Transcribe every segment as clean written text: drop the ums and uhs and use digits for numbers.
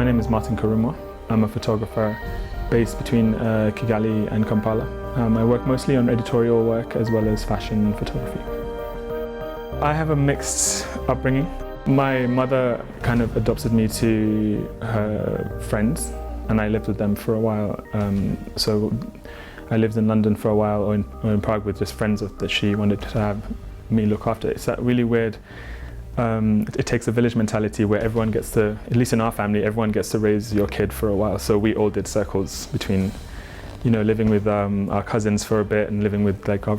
My name is Martin Kharumwa. I'm a photographer based between Kigali and Kampala. I work mostly on editorial work as well as fashion photography. I have a mixed upbringing. My mother kind of adopted me to her friends and I lived with them for a while. So I lived in London for a while or in Prague with just friends that she wanted to have me look after. It's that really weird, it takes a village mentality where everyone gets to, at least in our family, everyone gets to raise your kid for a while. So we all did circles between, you know, living with our cousins for a bit and living with like our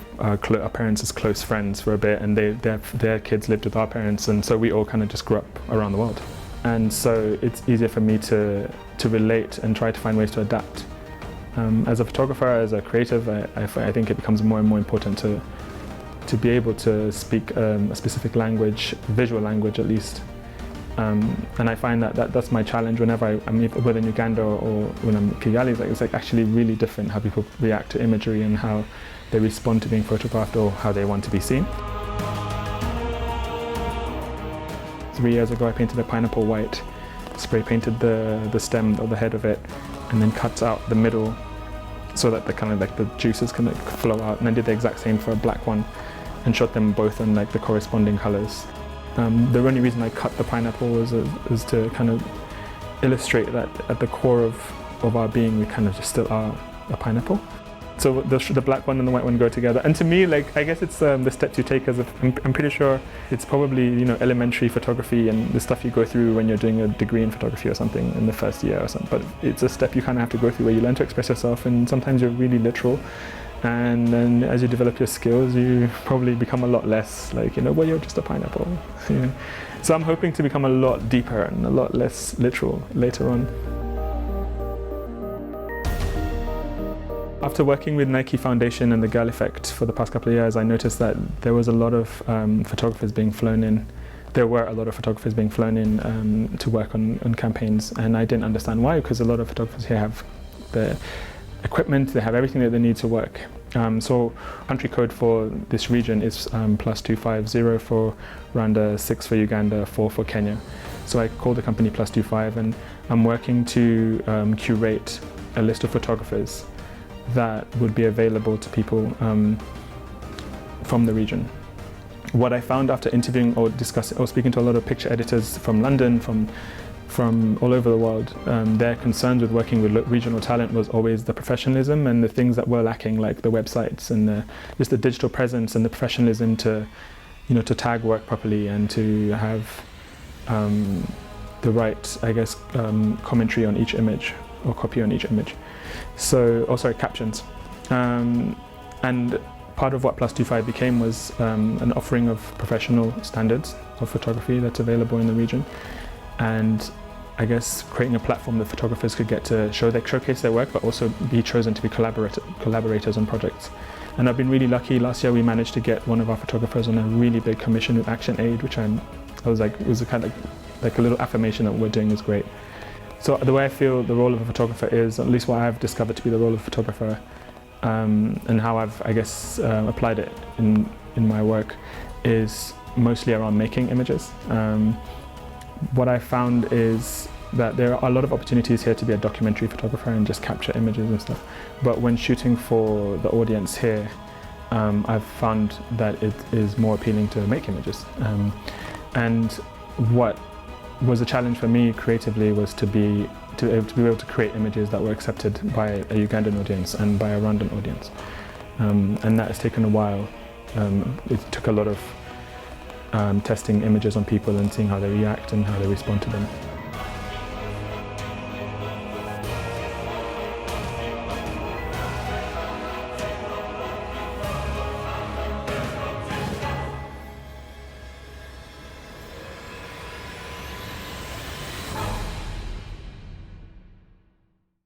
parents' close friends for a bit, and their kids lived with our parents, and so we all kind of just grew up around the world. And so it's easier for me to relate and try to find ways to adapt. As a photographer, as a creative, I think it becomes more and more important to be able to speak a specific language, visual language at least. And I find that's my challenge whenever I'm whether in Uganda or when I'm in Kigali. It's like actually really different how people react to imagery and how they respond to being photographed or how they want to be seen. 3 years ago I painted a pineapple white, spray painted the stem or the head of it, and then cut out the middle so that the kind of like the juices can like flow out, and then did the exact same for a black one and shot them both in like the corresponding colors. The only reason I cut the pineapple was to kind of illustrate that at the core of our being we kind of just still are a pineapple. So the black one and the white one go together, and to me, like, I guess it's the steps you take as I'm pretty sure it's probably, you know, elementary photography and the stuff you go through when you're doing a degree in photography or something in the first year or something, but it's a step you kind of have to go through where you learn to express yourself, and sometimes you're really literal, and then as you develop your skills you probably become a lot less like, you know, well, you're just a pineapple. You know? So I'm hoping to become a lot deeper and a lot less literal later on. After working with Nike Foundation and the Girl Effect for the past couple of years, I noticed that there was a lot of photographers being flown in. There were a lot of photographers being flown in to work on campaigns, and I didn't understand why, because a lot of photographers here have the equipment, they have everything that they need to work. So country code for this region is +250 for Rwanda, 6 for Uganda, 4 for Kenya. So I called the company +25, and I'm working to curate a list of photographers that would be available to people from the region. What I found after interviewing or discussing or speaking to a lot of picture editors from London, from all over the world, their concerns with working with regional talent was always the professionalism and the things that were lacking, like the websites and just the digital presence and the professionalism to, you know, to tag work properly and to have the right, I guess, commentary on each image or copy on each image. So, oh sorry, captions. And part of what +25 became was an offering of professional standards of photography that's available in the region. And I guess creating a platform that photographers could get to showcase their work, but also be chosen to be collaborators on projects. And I've been really lucky. Last year we managed to get one of our photographers on a really big commission with ActionAid, which I was like, it was a kind of like a little affirmation that what we're doing is great. So the way I feel the role of a photographer is, at least what I've discovered to be the role of a photographer, and how I've, I guess, applied it in my work, is mostly around making images. What I found is that there are a lot of opportunities here to be a documentary photographer and just capture images and stuff. But when shooting for the audience here, I've found that it is more appealing to make images. And what was a challenge for me creatively was to be able to create images that were accepted by a Ugandan audience and by a Rwandan audience. And that has taken a while. It took a lot of testing images on people and seeing how they react and how they respond to them.